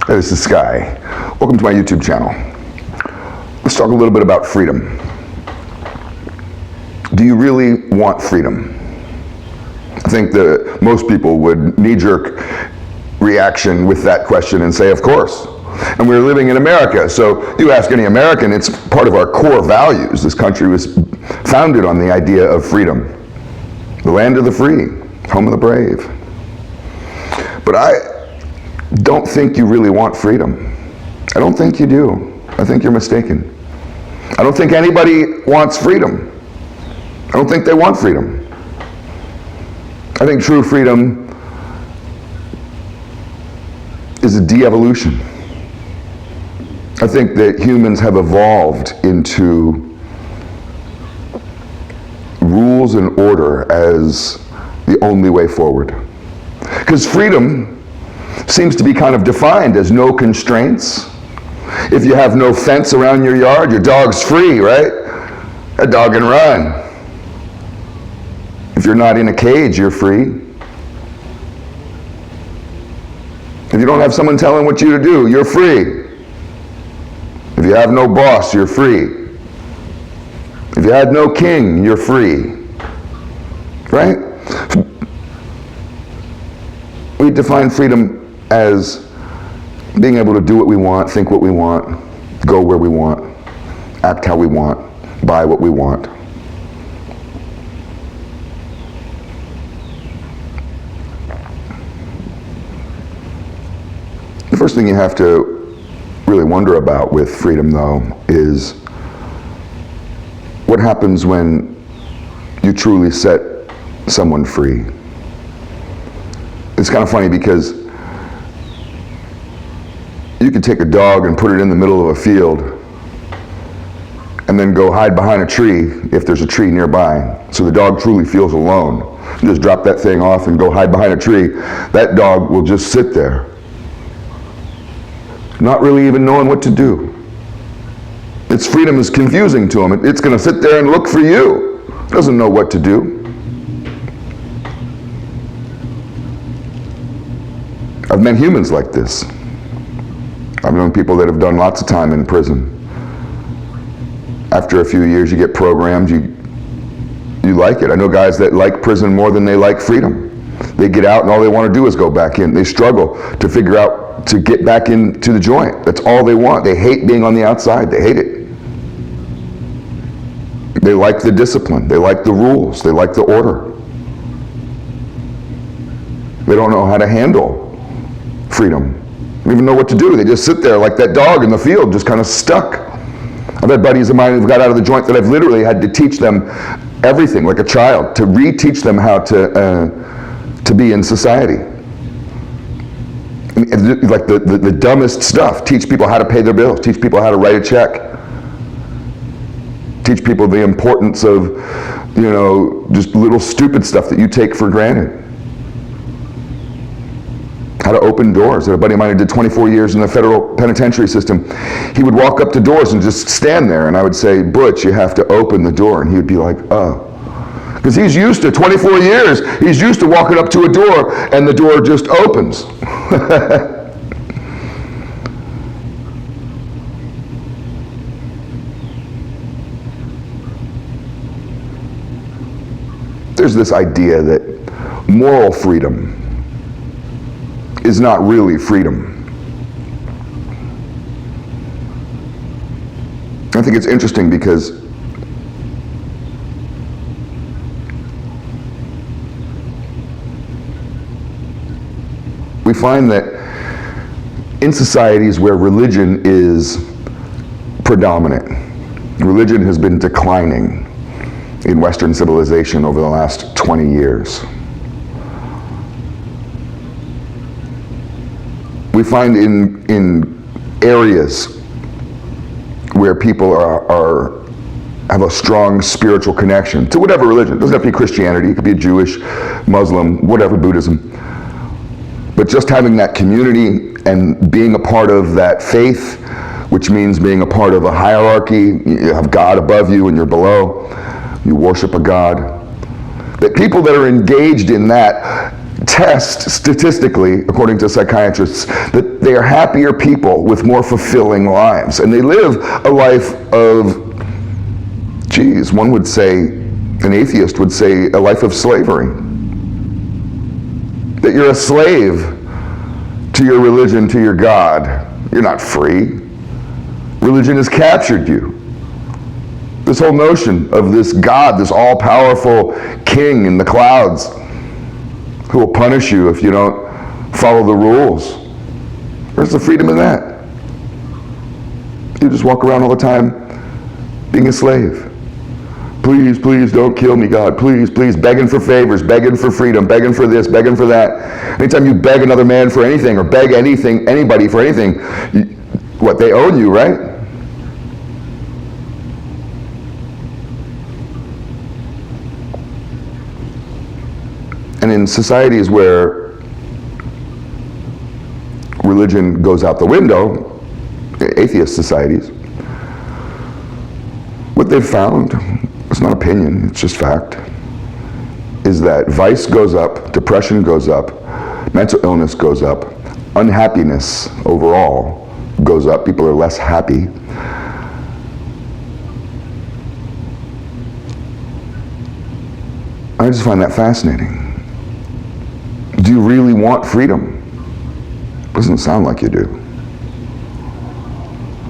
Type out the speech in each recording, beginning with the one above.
Hey, this is Sky. Welcome to my YouTube channel. Let's talk a little bit about freedom. Do you really want freedom? I think that most people would knee-jerk reaction with that question and say, of course. And we're living in America, so you ask any American, it's part of our core values. This country was founded on the idea of freedom. The land of the free, home of the brave. But I don't think you really want freedom. I don't think you do. I think you're mistaken. I don't think anybody wants freedom. I don't think they want freedom. I think true freedom is a de-evolution. I think that humans have evolved into rules and order as the only way forward. Because freedom seems to be kind of defined as no constraints. If you have no fence around your yard, your dog's free, right? That dog can run. If you're not in a cage, you're free. If you don't have someone telling what you to do, you're free. If you have no boss, you're free. If you had no king, you're free. Right? We define freedom as being able to do what we want, think what we want, go where we want, act how we want, buy what we want. The first thing you have to really wonder about with freedom, though, is what happens when you truly set someone free. It's kind of funny because you could take a dog and put it in the middle of a field and then go hide behind a tree if there's a tree nearby. So the dog truly feels alone. You just drop that thing off and go hide behind a tree. That dog will just sit there, not really even knowing what to do. Its freedom is confusing to him. It's going to sit there and look for you. It doesn't know what to do. I've met humans like this. I've known people that have done lots of time in prison. After a few years, you get programmed, you like it. I know guys that like prison more than they like freedom. They get out and all they want to do is go back in. They struggle to figure out to get back into the joint. That's all they want. They hate being on the outside. They hate it. They like the discipline. They like the rules. They like the order. They don't know how to handle freedom. They don't even know what to do. They just sit there like that dog in the field, just kind of stuck. I've had buddies of mine who've got out of the joint that I've literally had to teach them everything, like a child, to reteach them how to be in society. Like the dumbest stuff. Teach people how to pay their bills. Teach people how to write a check. Teach people the importance of, just little stupid stuff that you take for granted. How to open doors. A buddy of mine who did 24 years in the federal penitentiary system, he would walk up to doors and just stand there, and I would say, Butch, you have to open the door, and he would be like, oh. Because he's used to 24 years, he's used to walking up to a door, and the door just opens. There's this idea that moral freedom is not really freedom. I think it's interesting because we find that in societies where religion is predominant, religion has been declining in Western civilization over the last 20 years. We find in areas where people have a strong spiritual connection to whatever religion. It doesn't have to be Christianity, it could be Jewish, Muslim, whatever, Buddhism. But just having that community and being a part of that faith, which means being a part of a hierarchy, you have God above you and you're below, you worship a God. That people that are engaged in that test statistically, according to psychiatrists, that they are happier people with more fulfilling lives. And they live a life of, one would say, an atheist would say, a life of slavery. That you're a slave to your religion, to your God. You're not free. Religion has captured you. This whole notion of this God, this all-powerful king in the clouds who will punish you if you don't follow the rules. Where's the freedom in that? You just walk around all the time being a slave. Please, please don't kill me, God. Please, please, begging for favors, begging for freedom, begging for this, begging for that. Anytime you beg another man for anything or beg anything, anybody for anything, they own you, right? And in societies where religion goes out the window, atheist societies, what they've found, it's not opinion, it's just fact, is that vice goes up, depression goes up, mental illness goes up, unhappiness overall goes up, people are less happy. I just find that fascinating. Do you really want freedom? Doesn't sound like you do.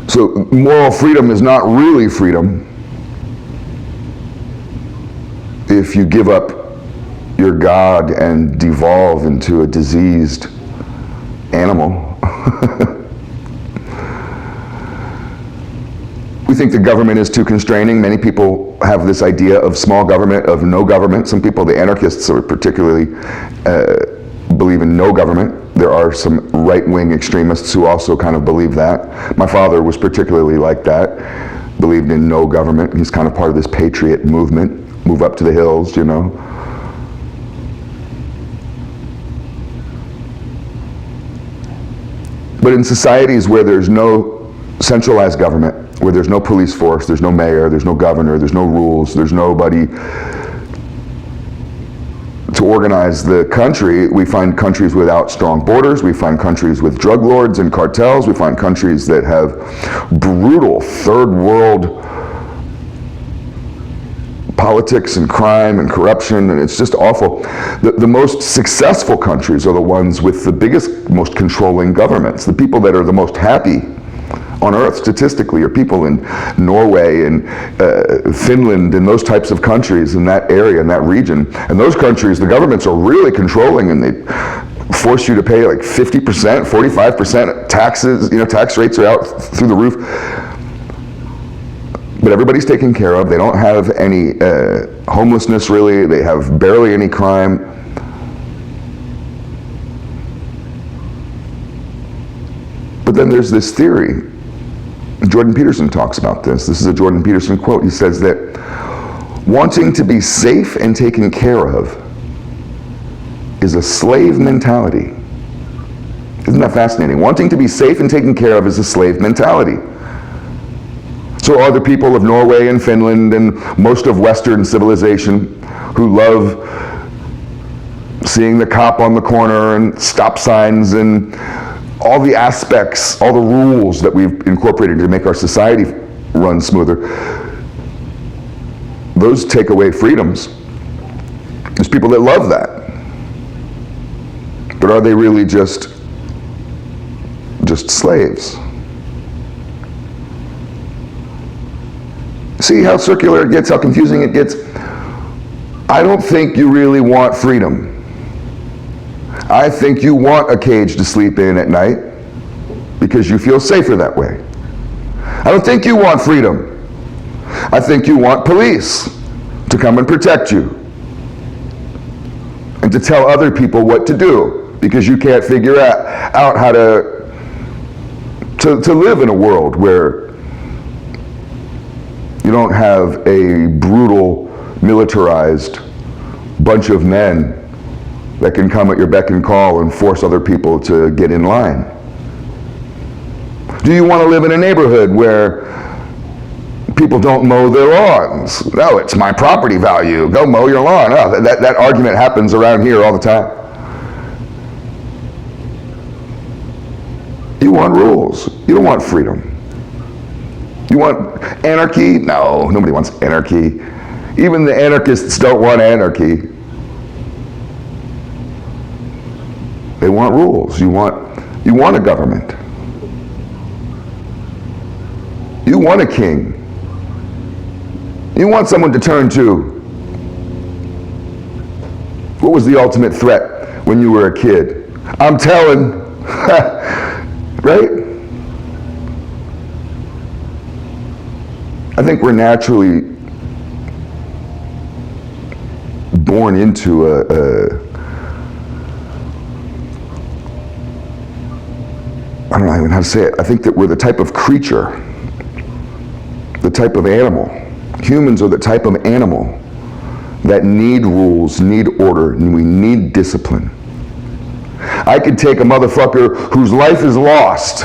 So moral freedom is not really freedom if you give up your God and devolve into a diseased animal. We think the government is too constraining. Many people have this idea of small government, of no government. Some people, the anarchists, are particularly believe in no government. There are some right-wing extremists who also kind of believe that. My father was particularly like that, believed in no government. He's kind of part of this patriot movement, move up to the hills, you know. But in societies where there's no centralized government, where there's no police force, there's no mayor, there's no governor, there's no rules, there's nobody to organize the country, we find countries without strong borders, we find countries with drug lords and cartels, we find countries that have brutal third world politics and crime and corruption, and it's just awful. The most successful countries are the ones with the biggest, most controlling governments. The people that are the most happy on earth statistically are people in Norway and Finland and those types of countries in that area, in that region. And those countries, the governments are really controlling, and they force you to pay like 50%, 45% taxes. You know, tax rates are out through the roof. But everybody's taken care of. They don't have any homelessness really. They have barely any crime. But then there's this theory. Jordan Peterson talks about this. This is a Jordan Peterson quote. He says that wanting to be safe and taken care of is a slave mentality. Isn't that fascinating? Wanting to be safe and taken care of is a slave mentality. So are the people of Norway and Finland and most of Western civilization who love seeing the cop on the corner and stop signs and all the aspects, all the rules that we've incorporated to make our society run smoother. Those take away freedoms. There's people that love that. But are they really just slaves? See how circular it gets, how confusing it gets? I don't think you really want freedom. I think you want a cage to sleep in at night because you feel safer that way. I don't think you want freedom. I think you want police to come and protect you and to tell other people what to do because you can't figure out how to live in a world where you don't have a brutal, militarized bunch of men that can come at your beck and call and force other people to get in line. Do you want to live in a neighborhood where people don't mow their lawns? No, it's my property value. Go mow your lawn. Oh, that argument happens around here all the time. You want rules. You don't want freedom. You want anarchy? No, nobody wants anarchy. Even the anarchists don't want anarchy. They want rules. You want a government. You want a king. You want someone to turn to. What was the ultimate threat when you were a kid? I'm telling. Right? I think we're naturally born into I don't know even how to say it. I think that we're the type of creature, the type of animal. Humans are the type of animal that need rules, need order, and we need discipline. I could take a motherfucker whose life is lost,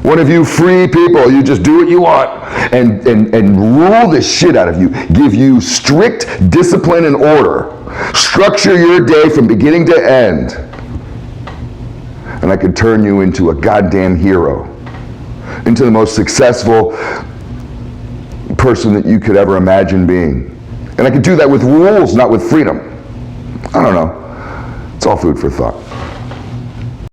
one of you free people, you just do what you want, and rule the shit out of you, give you strict discipline and order, structure your day from beginning to end, and I could turn you into a goddamn hero, into the most successful person that you could ever imagine being. And I could do that with rules, not with freedom. I don't know. It's all food for thought.